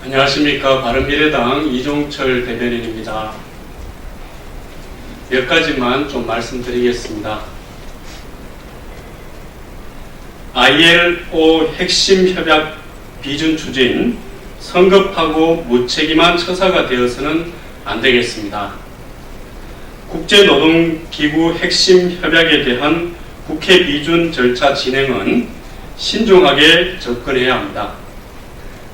안녕하십니까. 바른미래당 이종철 대변인입니다. 몇 가지만 좀 말씀드리겠습니다. ILO 핵심 협약 비준 추진, 성급하고 무책임한 처사가 되어서는 안 되겠습니다. 국제노동기구 핵심 협약에 대한 국회 비준 절차 진행은 신중하게 접근해야 합니다.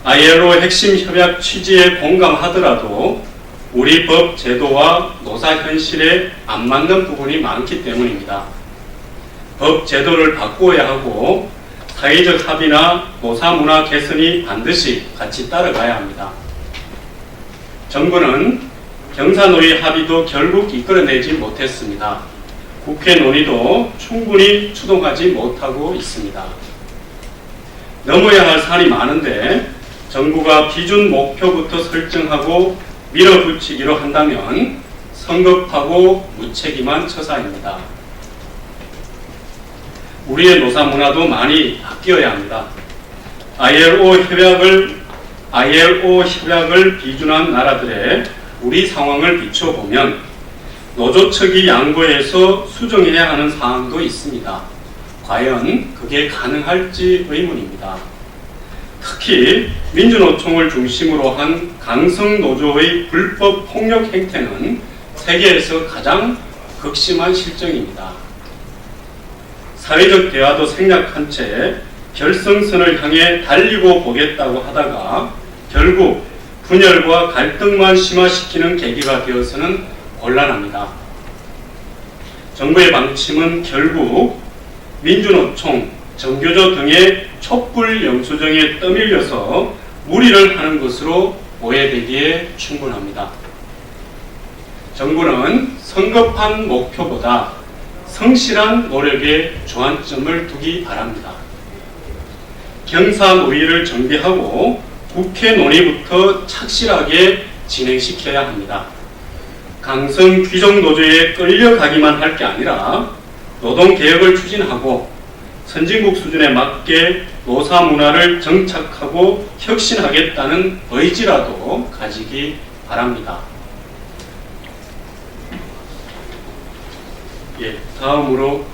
ILO 핵심 협약 취지에 공감하더라도 우리 법 제도와 노사 현실에 안 맞는 부분이 많기 때문입니다. 법 제도를 바꾸어야 하고 사회적 합의나 노사 문화 개선이 반드시 같이 따라가야 합니다. 정부는 경사노위 합의도 결국 이끌어내지 못했습니다. 국회 논의도 충분히 추동하지 못하고 있습니다. 넘어야 할 산이 많은데 정부가 비준 목표부터 설정하고 밀어붙이기로 한다면 성급하고 무책임한 처사입니다. 우리의 노사 문화도 많이 바뀌어야 합니다. ILO 협약을 비준한 나라들의 우리 상황을 비춰보면 노조 측이 양보해서 수정해야 하는 사항도 있습니다. 과연 그게 가능할지 의문입니다. 특히 민주노총을 중심으로 한 강성노조의 불법 폭력 행태는 세계에서 가장 극심한 실정입니다. 사회적 대화도 생략한 채 결성선을 향해 달리고 보겠다고 하다가 결국 분열과 갈등만 심화시키는 계기가 되어서는 곤란합니다. 정부의 방침은 결국 민주노총, 정교조 등의 촛불 영수증에 떠밀려서 무리를 하는 것으로 오해되기에 충분합니다. 정부는 성급한 목표보다 성실한 노력에 주안점을 두기 바랍니다. 경사노위를 정비하고 국회 논의부터 착실하게 진행시켜야 합니다. 강성 귀족노조에 끌려가기만 할 게 아니라 노동개혁을 추진하고 선진국 수준에 맞게 노사 문화를 정착하고 혁신하겠다는 의지라도 가지기 바랍니다. 다음으로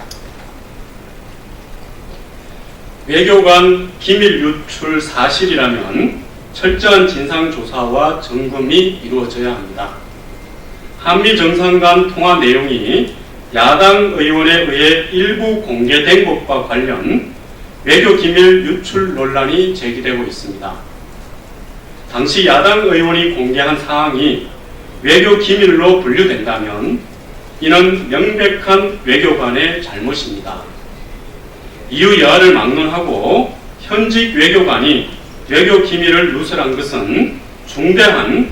외교관 기밀 유출 사실이라면 철저한 진상조사와 점검이 이루어져야 합니다. 한미 정상 간 통화 내용이 야당 의원에 의해 일부 공개된 것과 관련 외교 기밀 유출 논란이 제기되고 있습니다. 당시 야당 의원이 공개한 사항이 외교 기밀로 분류된다면 이는 명백한 외교관의 잘못입니다. 이유 여하를 막론하고 현직 외교관이 외교 기밀을 누설한 것은 중대한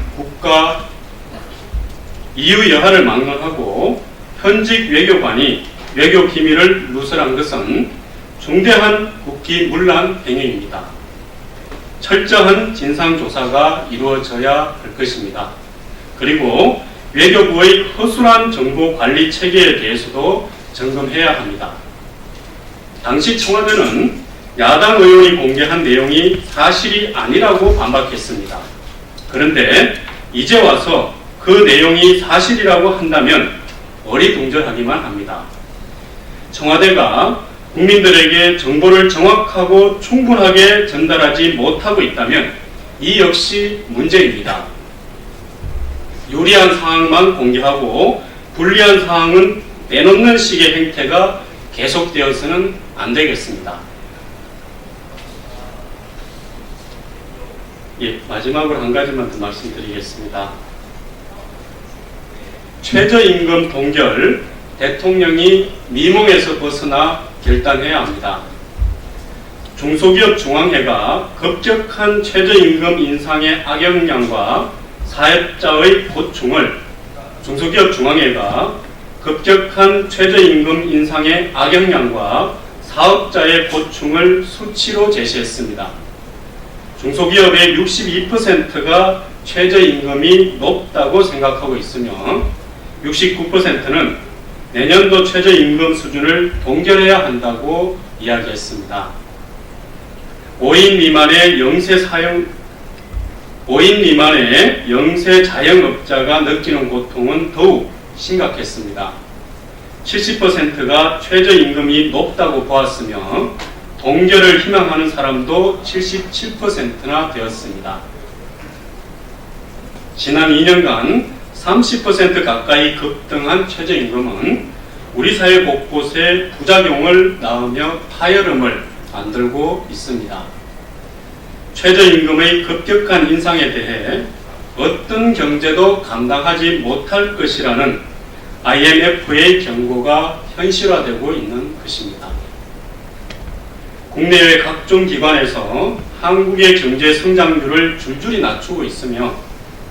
이유 여하를 막론하고 현직 외교관이 외교 기밀을 누설한 것은 중대한 국기문란 행위입니다. 철저한 진상조사가 이루어져야 할 것입니다. 그리고 외교부의 허술한 정보 관리 체계에 대해서도 점검해야 합니다. 당시 청와대는 야당 의원이 공개한 내용이 사실이 아니라고 반박했습니다. 그런데 이제 와서 그 내용이 사실이라고 한다면 어리둥절하기만 합니다. 청와대가 국민들에게 정보를 정확하고 충분하게 전달하지 못하고 있다면 이 역시 문제입니다. 유리한 사항만 공개하고 불리한 사항은 내놓는 식의 행태가 계속되어서는 안 되겠습니다. 마지막으로 한 가지만 더 말씀드리겠습니다. 최저임금 동결, 대통령이 미몽에서 벗어나 결단해야 합니다. 중소기업 중앙회가 급격한 최저임금 인상의 악영향과 사업자의 고충을 중소기업 중앙회가 급격한 최저임금 인상의 악영향과 사업자의 고충을 수치로 제시했습니다. 중소기업의 62%가 최저임금이 높다고 생각하고 있으며 69%는 내년도 최저임금 수준을 동결해야 한다고 이야기했습니다. 5인 미만의 영세 사용 5인 미만의 영세 자영업자가 느끼는 고통은 더욱 심각했습니다. 70%가 최저임금이 높다고 보았으며 동결을 희망하는 사람도 77%나 되었습니다. 지난 2년간 30% 가까이 급등한 최저임금은 우리 사회 곳곳에 부작용을 낳으며 파열음을 만들고 있습니다. 최저임금의 급격한 인상에 대해 어떤 경제도 감당하지 못할 것이라는 IMF의 경고가 현실화되고 있는 것입니다. 국내외 각종 기관에서 한국의 경제 성장률을 줄줄이 낮추고 있으며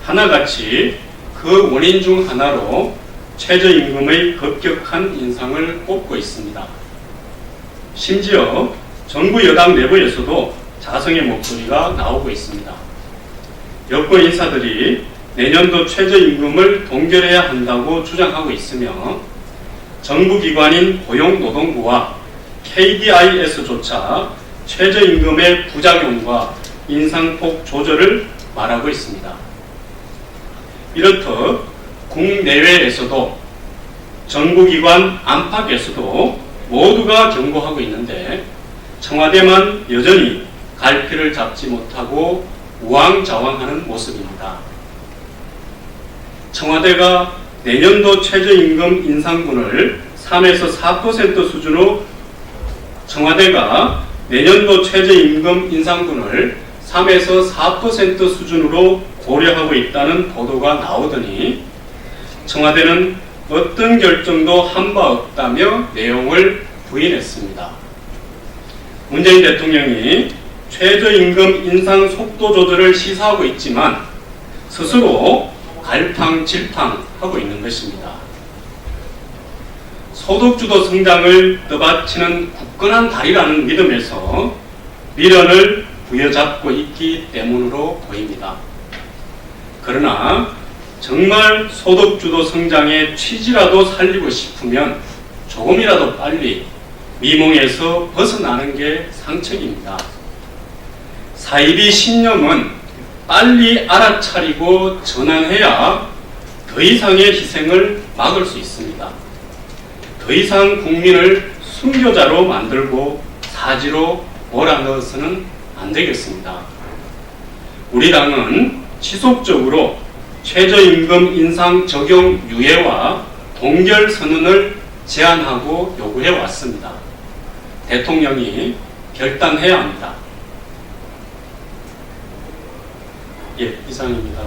하나같이 그 원인 중 하나로 최저임금의 급격한 인상을 꼽고 있습니다. 심지어 정부 여당 내부에서도 자성의 목소리가 나오고 있습니다. 여권 인사들이 내년도 최저임금을 동결해야 한다고 주장하고 있으며 정부기관인 고용노동부와 KDIS조차 최저임금의 부작용과 인상폭 조절을 말하고 있습니다. 이렇듯 국내외에서도 정부기관 안팎에서도 모두가 경고하고 있는데 청와대만 여전히 갈피를 잡지 못하고 우왕좌왕하는 모습입니다. 청와대가 내년도 최저임금 인상분을 3에서 4% 수준으로 수준으로 고려하고 있다는 보도가 나오더니 청와대는 어떤 결정도 한 바 없다며 내용을 부인했습니다. 문재인 대통령이 최저임금 인상 속도 조절을 시사하고 있지만 스스로 갈팡질팡하고 있는 것입니다. 소득주도 성장을 떠받치는 굳건한 다리라는 믿음에서 미련을 부여잡고 있기 때문으로 보입니다. 그러나 정말 소득주도 성장의 취지라도 살리고 싶으면 조금이라도 빨리 미몽에서 벗어나는 게 상책입니다. 사이비 신념은 빨리 알아차리고 전환해야 더 이상의 희생을 막을 수 있습니다. 더 이상 국민을 순교자로 만들고 사지로 몰아넣어서는 안 되겠습니다. 우리 당은 지속적으로 최저임금 인상 적용 유예와 동결 선언을 제안하고 요구해 왔습니다. 대통령이 결단해야 합니다. 예, 이상입니다.